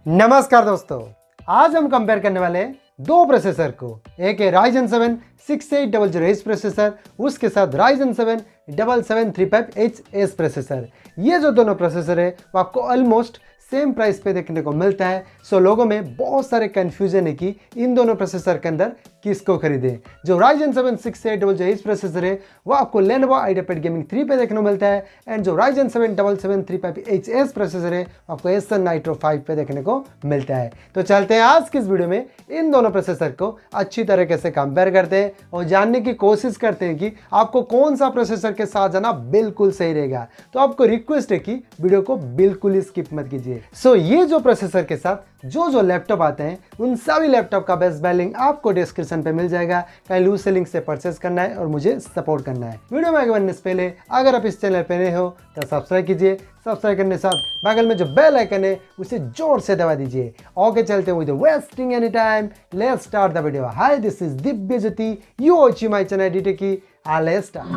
नमस्कार दोस्तों, आज हम कंपेयर करने वाले हैं दो प्रोसेसर को। एक है Ryzen 7 6800H प्रोसेसर, उसके साथ Ryzen 7 7735HS प्रोसेसर। ये जो दोनों प्रोसेसर है वो आपको ऑलमोस्ट सेम प्राइस पे देखने को मिलता है। सो लोगों में बहुत सारे कंफ्यूजन है कि इन दोनों प्रोसेसर के अंदर किसको खरीदें। जो Ryzen 7 6800H प्रोसेसर है वो आपको Lenovo IdeaPad Gaming 3 पे देखने को मिलता है, एंड जो Ryzen 7 7735HS प्रोसेसर है वो आपको Acer Nitro 5 पे देखने को मिलता है। तो चलते हैं आज की इस वीडियो में इन दोनों प्रोसेसर को अच्छी तरीके से कंपेयर करते हैं और जानने की कोशिश करते हैं कि आपको कौन सा प्रोसेसर के साथ जाना बिल्कुल सही रहेगा। तो आपको रिक्वेस्ट है कि वीडियो को बिल्कुल स्किप मत कीजिए। सो ये जो प्रोसेसर के साथ जो लैपटॉप आते हैं उन सभी लैपटॉप का बेस्ट बाय लिंक आपको डिस्क्रिप्शन पे मिल जाएगा। कहीं लूज से लिंक से परचेस करना है और मुझे सपोर्ट करना है। वीडियो में आगे बढ़ने से पहले अगर आप इस चैनल पे नए हो तो सब्सक्राइब कीजिए। सब्सक्राइब करने के साथ बगल में जो बेल आइकन है उसे जोर से दबा दीजिए। ओके, चलते हैं with wasting any time, let's start the video. Hi, this is Divya Jyoti, you watching my channel DTechy. Let's start.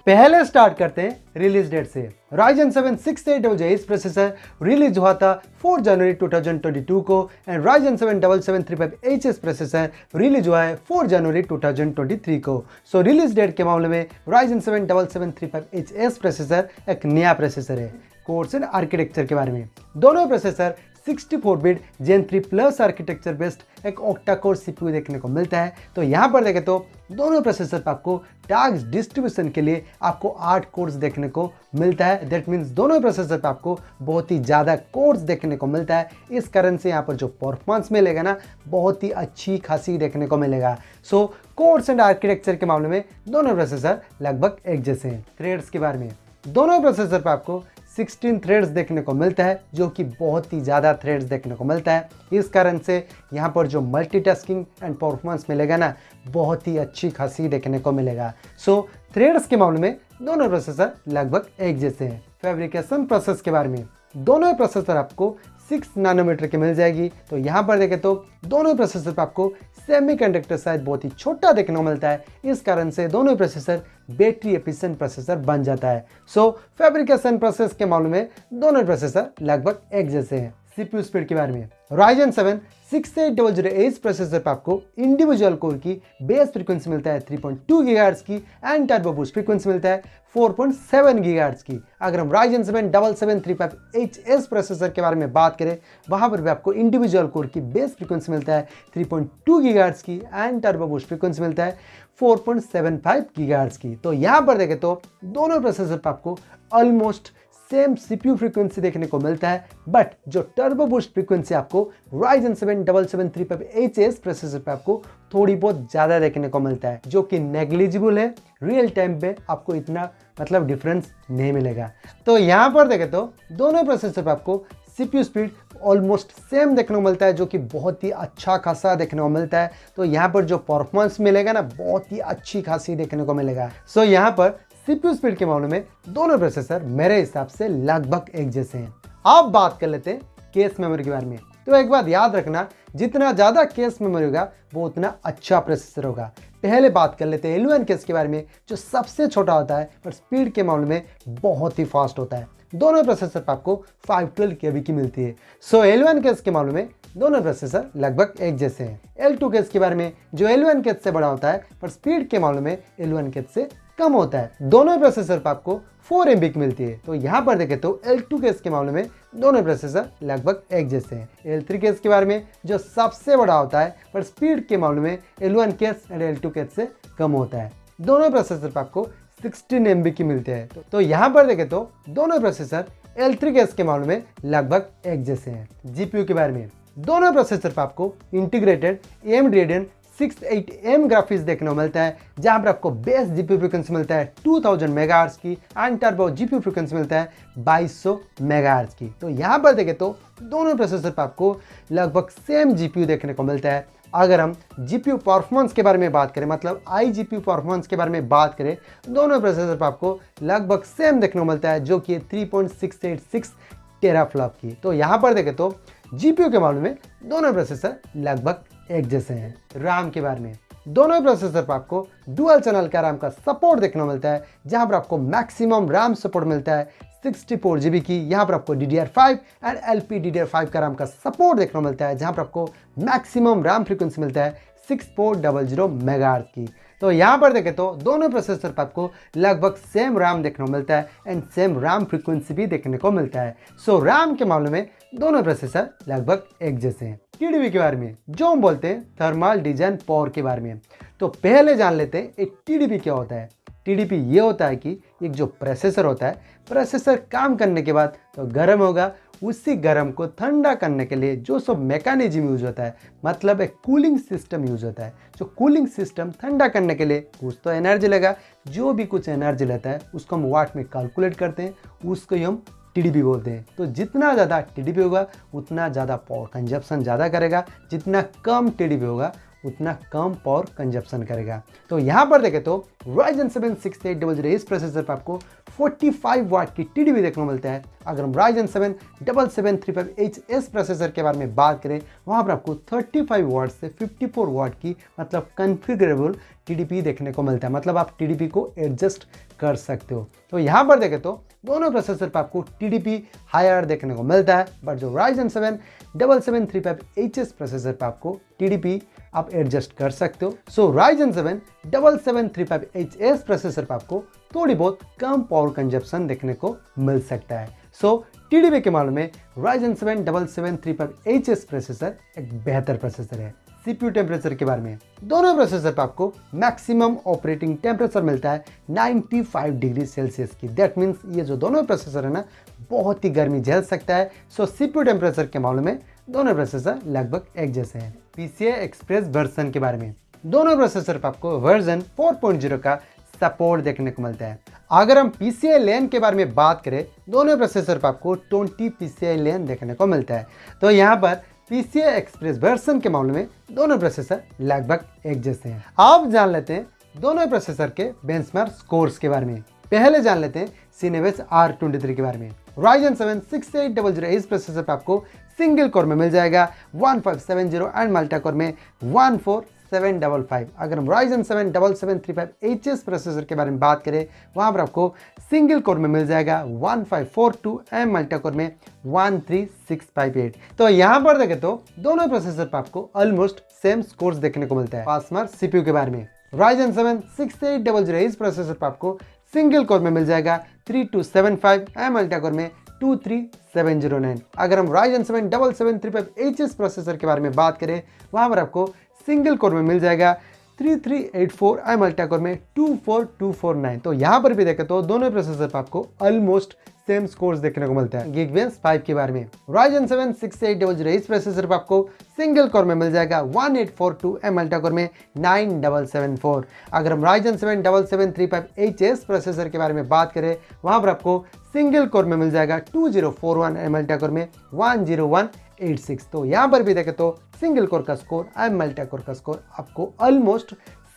पहले स्टार्ट करते हैं रिलीज डेट से। Ryzen 7 6800H प्रोसेसर रिलीज हुआ था 4 जनवरी 2022 को, and Ryzen 7 7735HS processor release हुआ है 4 जनवरी 2023 को। सो रिलीज डेट के मामले में Ryzen 7 7735HS प्रोसेसर एक नया प्रोसेसर है। कोर्स एंड आर्किटेक्चर के बारे में, दोनों processor 64 bit Gen 3 plus architecture based एक ऑक्टा कोर CPU देखने को मिलता है। तो यहाँ पर देखें तो दोनों प्रोसेसर पर आपको टास्क डिस्ट्रीब्यूशन के लिए आपको 8 कोर्स देखने को मिलता है। दैट मीन्स दोनों प्रोसेसर पर आपको बहुत ही ज़्यादा कोर्स देखने को मिलता है। इस कारण से यहाँ पर जो परफॉर्मेंस मिलेगा ना, बहुत ही अच्छी खासी देखने को मिलेगा। सो कोर्स एंड आर्किटेक्चर के मामले में दोनों प्रोसेसर लगभग एक जैसे हैं। थ्रेड्स के बारे में, दोनों प्रोसेसर पर आपको 16 थ्रेड्स देखने को मिलता है, जो कि बहुत ही ज़्यादा थ्रेड्स देखने को मिलता है। इस कारण से यहाँ पर जो मल्टीटास्किंग एंड परफॉर्मेंस मिलेगा ना, बहुत ही अच्छी खासी देखने को मिलेगा। सो थ्रेड्स के मामले में दोनों प्रोसेसर लगभग एक जैसे हैं। फैब्रिकेशन प्रोसेस के बारे में, दोनों प्रोसेसर आपको 6 नैनोमीटर की मिल जाएगी। तो यहाँ पर देखें तो दोनों प्रोसेसर पर आपको सेमीकंडक्टर साइज बहुत ही छोटा देखने को मिलता है। इस कारण से दोनों प्रोसेसर बैटरी एफिशिएंट प्रोसेसर बन जाता है। सो फैब्रिकेशन प्रोसेस के मामले में दोनों प्रोसेसर लगभग एक जैसे हैं। CPU स्पीड के बारे में, Ryzen 7 6800H प्रोसेसर पर आपको इंडिविजुअल कोर की बेस फ्रीक्वेंसी मिलता है 3.2 गीगाहर्ट्ज की, एंड टर्बो बूस्ट फ्रीक्वेंसी मिलता है 4.7 गीगाहर्ट्ज की। अगर हम Ryzen 7 7735HS प्रोसेसर के बारे में बात करें, वहां पर भी आपको इंडिविजुअल कोर की बेस फ्रीक्वेंसी मिलता है 3.2 गीगाहर्ट्ज की, एंड टर्बो बूस्ट फ्रीक्वेंसी मिलता है 4.75 गीगाहर्ट्ज की। तो यहाँ पर देखें तो दोनों प्रोसेसर पर आपको ऑलमोस्ट सेम CPU फ्रीक्वेंसी देखने को मिलता है, बट जो टर्बो बूस्ट फ्रीक्वेंसी आपको Ryzen 7 7735HS प्रोसेसर पे आपको थोड़ी बहुत ज़्यादा देखने को मिलता है, जो कि नेग्लिजिबल है। रियल टाइम पे आपको इतना डिफरेंस नहीं मिलेगा। तो यहाँ पर देखें तो दोनों प्रोसेसर पे आपको CPU स्पीड ऑलमोस्ट सेम देखने को मिलता है, जो कि बहुत ही अच्छा खासा देखने को मिलता है। तो यहाँ पर जो परफॉर्मेंस मिलेगा ना, बहुत ही अच्छी खासी देखने को मिलेगा। सो यहाँ पर CPU स्पीड के मामले में दोनों प्रोसेसर मेरे हिसाब से लगभग एक जैसे हैं। अब बात कर लेते हैं केस मेमोरी के बारे में। तो एक बात याद रखना, जितना ज़्यादा केस मेमोरी होगा वो उतना अच्छा प्रोसेसर होगा। पहले बात कर लेते हैं L1 केस के बारे में, जो सबसे छोटा होता है पर स्पीड के मामले में बहुत ही फास्ट होता है। दोनों प्रोसेसर पर आपको 512 KB की मिलती है। सो L1 केस के मामले में दोनों प्रोसेसर लगभग एक जैसे हैं। L2 केस के बारे में, जो L1 केस से बड़ा होता है पर स्पीड के मामले में L1 केस से कम होता है। दोनों प्रोसेसर पर आपको 4 MB की मिलती है। तो यहाँ पर देखें तो L2 केस के मामले में दोनों प्रोसेसर लगभग एक जैसे हैं। L3 केस के बारे में, जो सबसे बड़ा होता है पर स्पीड के मामले में L1 केस और L2 केस से कम होता है। दोनों प्रोसेसर पर आपको 16 MB की मिलती है। तो यहाँ पर देखें तो दोनों प्रोसेसर L3 केस के मामले में लगभग एक जैसे हैं। GPU के बारे में, दोनों प्रोसेसर पर आपको integrated AMD Radeon 68M graphics देखने को मिलता है, जहां पर आपको बेस GPU फ्रीक्वेंसी मिलता है 2000 मेगाहर्ट्ज की, एंड टर्बो GPU फ्रीक्वेंसी मिलता है 2200 मेगाहर्ट्ज की। तो यहाँ पर देखें तो दोनों प्रोसेसर पर आपको लगभग सेम GPU देखने को मिलता है। अगर हम GPU परफॉर्मेंस के बारे में बात करें, मतलब iGPU परफॉर्मेंस के बारे में बात करें, दोनों प्रोसेसर पर आपको लगभग सेम देखने को मिलता है, जो कि 3.686 टेराफ्लॉप की। तो यहाँ पर देखें तो GPU के मामले में दोनों प्रोसेसर लगभग एक जैसे हैं। RAM के बारे में, दोनों प्रोसेसर पर आपको डुअल चैनल का रैम का सपोर्ट देखने को मिलता है, जहां पर आपको मैक्सिमम रैम सपोर्ट मिलता है 64 GB की। यहाँ पर आपको DDR5 एंड LPDDR5 का RAM का सपोर्ट देखने को मिलता है, जहाँ पर आपको मैक्सिमम RAM फ्रीक्वेंसी मिलता है 6400 मेगाहर्ट्ज की। तो यहाँ पर देखें तो दोनों प्रोसेसर पर आपको लगभग सेम RAM देखने को मिलता है एंड सेम RAM फ्रीक्वेंसी भी देखने को मिलता है। सो RAM के मामले में दोनों प्रोसेसर लगभग एक जैसे हैं। TDP के बारे में जो हम बोलते हैं थर्मल डिजाइन पावर के बारे में, तो पहले जान लेते हैं एक TDP क्या होता है। TDP ये होता है कि एक जो प्रोसेसर होता है, प्रोसेसर काम करने के बाद तो गर्म होगा, उसी गर्म को ठंडा करने के लिए जो सब मैकेनिज्म यूज होता है, मतलब एक कूलिंग सिस्टम यूज होता है। जो कूलिंग सिस्टम ठंडा करने के लिए कुछ तो एनर्जी लगा, जो भी कुछ एनर्जी लेता है उसको हम वाट में कैलकुलेट करते हैं, उसको ही हम TDP बोलते हैं। तो जितना ज़्यादा TDP होगा उतना ज़्यादा पावर कंजप्शन ज़्यादा करेगा, जितना कम TDP होगा उतना कम पावर कंजप्शन करेगा। तो यहाँ पर देखें तो Ryzen 7 6800 इस प्रोसेसर पर आपको 45 वाट की TDP देखने को मिलता है। अगर हम Ryzen 7 7735HS प्रोसेसर के बारे में बात करें, वहाँ पर आपको 35 वाट से 54 वाट की मतलब कन्फिगरेबल TDP देखने को मिलता है, मतलब आप TDP को एडजस्ट कर सकते हो। तो यहाँ पर देखें तो दोनों प्रोसेसर पर आपको TDP हायर देखने को मिलता है, बट जो Ryzen 7 7735HS प्रोसेसर पर आपको TDP आप एडजस्ट कर सकते हो। सो Ryzen 7 7735HS प्रोसेसर पर आपको थोड़ी बहुत कम पावर कंजप्शन देखने को मिल सकता है। सो TDP के मामले में Ryzen 7 7735HS प्रोसेसर एक बेहतर प्रोसेसर है। CPU टेम्परेचर के बारे में दोनों प्रोसेसर पर आपको मैक्सिमम ऑपरेटिंग टेम्परेचर मिलता है 95 डिग्री सेल्सियस की। दैट मीन्स ये जो दोनों प्रोसेसर है ना, बहुत ही गर्मी झेल सकता है। सो CPU टेम्परेचर के मामले में दोनों प्रोसेसर लगभग एक जैसे हैं। PCI Express वर्जन के बारे में दोनों प्रोसेसर पर आपको वर्जन 4.0 का सपोर्ट देखने को मिलता है। अगर हम PCI लेन के बारे में बात करें, दोनों प्रोसेसर पर आपको 20 PCI लेन देखने को मिलता है। तो यहाँ पर PCI Express वर्जन के मामले में दोनों प्रोसेसर लगभग एक जैसे हैं। अब जान लेते हैं दोनों प्रोसेसर के बेंचमार्क स्कोर्स के बारे में। पहले जान लेते हैं Cinebench R23 के बारे में। Ryzen 7 6800 इस प्रोसेसर पर आपको सिंगल कोर में मिल जाएगा 1570 एंड मल्टी कोर में 14755। अगर हम Ryzen 7 7735HS प्रोसेसर के बारे में बात करें, वहां पर आपको सिंगल कोर में मिल जाएगा 1542 एंड मल्टी कोर में 13658। तो यहाँ पर देखें तो दोनों प्रोसेसर पर आपको ऑलमोस्ट सेम स्कोर्स देखने को मिलता है। फास्टमार्क CPU के बारे में Ryzen 7 6800 इस प्रोसेसर पर आपको सिंगल कोर में मिल जाएगा 3275 एंड मल्टी कोर में 23709। अगर हम Ryzen 7 7735HS प्रोसेसर के बारे में बात करें, वहां पर आपको सिंगल कोर में मिल जाएगा 3384 एंड मल्टी कोर में 24249। तो यहाँ पर भी देखें तो दोनों प्रोसेसर पर आपको ऑलमोस्ट सेम स्कोर्स देखने को मिलता है। Geekbench 5 के बारे में Ryzen 7 6800 इस प्रोसेसर पर आपको सिंगल कोर में मिल जाएगा 1842 एंड मल्टी कोर में 9774। अगर हम Ryzen 7 7735HS प्रोसेसर के बारे में बात करें, वहां पर आपको सिंगल कोर में मिल जाएगा 2041 एंड मल्टी कोर में 10186। तो यहाँ पर भी देखें तो सिंगल कोर का स्कोर एंड मल्टी कोर का स्कोर आपको ऑलमोस्ट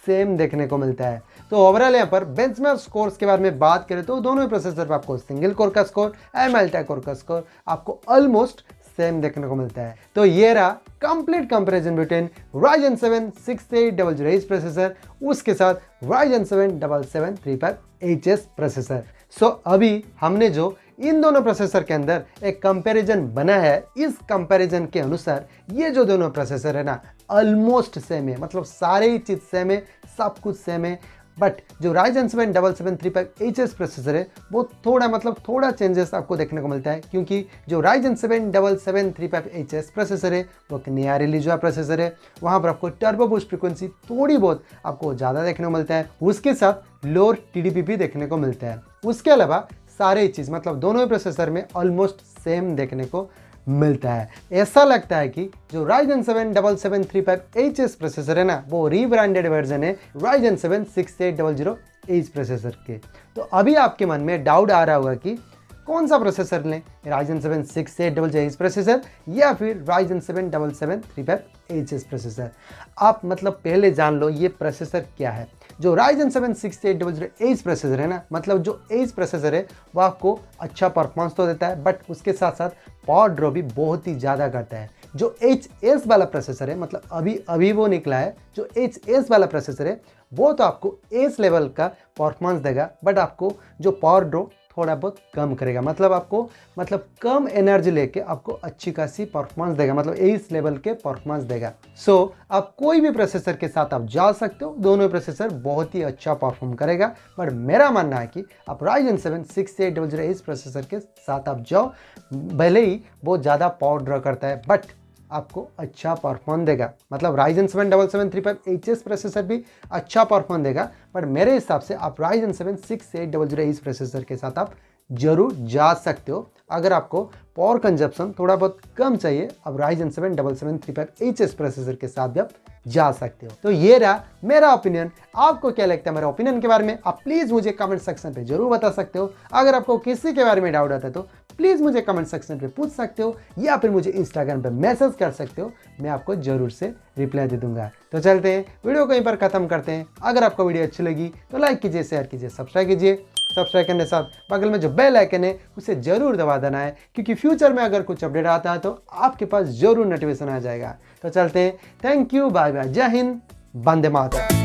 सेम देखने को मिलता है। तो ओवरऑल यहाँ पर बेंचमार्क स्कोर्स के बारे में बात करें तो दोनों प्रोसेसर पर आपको सिंगल कोर का स्कोर एंड मल्टी कोर का स्कोर आपको ऑलमोस्ट सेम देखने को मिलता है। तो ये रहा कंप्लीट कंपैरिजन बिटवीन Ryzen 7 6800 इस प्रोसेसर उसके साथ Ryzen 7 7735HS प्रोसेसर। सो अभी हमने जो इन दोनों प्रोसेसर के अंदर एक कंपैरिजन बना है, इस कंपैरिजन के अनुसार ये जो दोनों प्रोसेसर है ना, ऑलमोस्ट सेम है, मतलब सारे ही चीज सेम है, सब कुछ सेम है। बट जो Ryzen 7 7735HS प्रोसेसर है वो थोड़ा चेंजेस आपको देखने को मिलता है, क्योंकि जो Ryzen 7 7735HS प्रोसेसर है वो एक नया रिलीज हुआ प्रोसेसर है। वहाँ पर आपको टर्बो बूस्ट फ्रीक्वेंसी थोड़ी बहुत आपको ज़्यादा देखने को मिलता है, उसके साथ लोअर TDP भी देखने को मिलता है। उसके अलावा सारे चीज़ मतलब दोनों प्रोसेसर में ऑलमोस्ट सेम देखने को मिलता है। ऐसा लगता है कि जो Ryzen 7 7735HS प्रोसेसर है ना, वो रीब्रांडेड वर्जन है Ryzen 7 6800 इस प्रोसेसर के। तो अभी आपके मन में डाउट आ रहा होगा कि कौन सा प्रोसेसर लें, Ryzen 7 6800 प्रोसेसर या फिर Ryzen 7 7735HS प्रोसेसर। आप मतलब पहले जान लो ये प्रोसेसर क्या है। जो Ryzen 7 6800 प्रोसेसर है ना, मतलब जो एज प्रोसेसर है वो आपको अच्छा परफॉर्मेंस तो देता है, बट उसके साथ साथ पावर ड्रॉ भी बहुत ही ज़्यादा करता है। जो HS वाला प्रोसेसर है, मतलब अभी वो निकला है, जो HS वाला प्रोसेसर है वो तो आपको एस लेवल का परफॉर्मेंस देगा, बट आपको जो पावर ड्रॉ थोड़ा बहुत कम करेगा, मतलब कम एनर्जी लेके आपको अच्छी खासी परफॉर्मेंस देगा, मतलब इस लेवल के परफॉर्मेंस देगा। सो आप कोई भी प्रोसेसर के साथ आप जा सकते हो, दोनों प्रोसेसर बहुत ही अच्छा परफॉर्म करेगा। बट मेरा मानना है कि आप Ryzen 7 6800 इस प्रोसेसर के साथ आप जाओ, भले ही बहुत ज़्यादा पावर ड्रॉ करता है बट आपको अच्छा परफॉर्म देगा। मतलब Ryzen 7 7735HS प्रोसेसर भी अच्छा परफॉर्म देगा, बट मेरे हिसाब से आप Ryzen 7 6800 इस प्रोसेसर के साथ आप जरूर जा सकते हो। अगर आपको पावर कंजप्शन थोड़ा बहुत कम चाहिए, अब Ryzen 7 7735HS प्रोसेसर के साथ भी आप जा सकते हो। तो ये रहा मेरा ओपिनियन। आपको क्या लगता है मेरे ओपिनियन के बारे में, आप प्लीज़ मुझे कमेंट सेक्शन पे जरूर बता सकते हो। अगर आपको किसी के बारे में डाउट आता है तो प्लीज़ मुझे कमेंट सेक्शन पे पूछ सकते हो, या फिर मुझे इंस्टाग्राम पे मैसेज कर सकते हो, मैं आपको जरूर से रिप्लाई दे दूंगा। तो चलते हैं, वीडियो को यहीं पर खत्म करते हैं। अगर आपको वीडियो अच्छी लगी तो लाइक कीजिए, शेयर कीजिए, सब्सक्राइब कीजिए। सब्सक्राइब करने के साथ बगल में जो बेल आइकन है उसे जरूर दबा देना है, क्योंकि फ्यूचर में अगर कुछ अपडेट आता है तो आपके पास जरूर नोटिफिकेशन आ जाएगा। तो चलते हैं, थैंक यू, बाय बाय, जय हिंद, वंदे मातरम।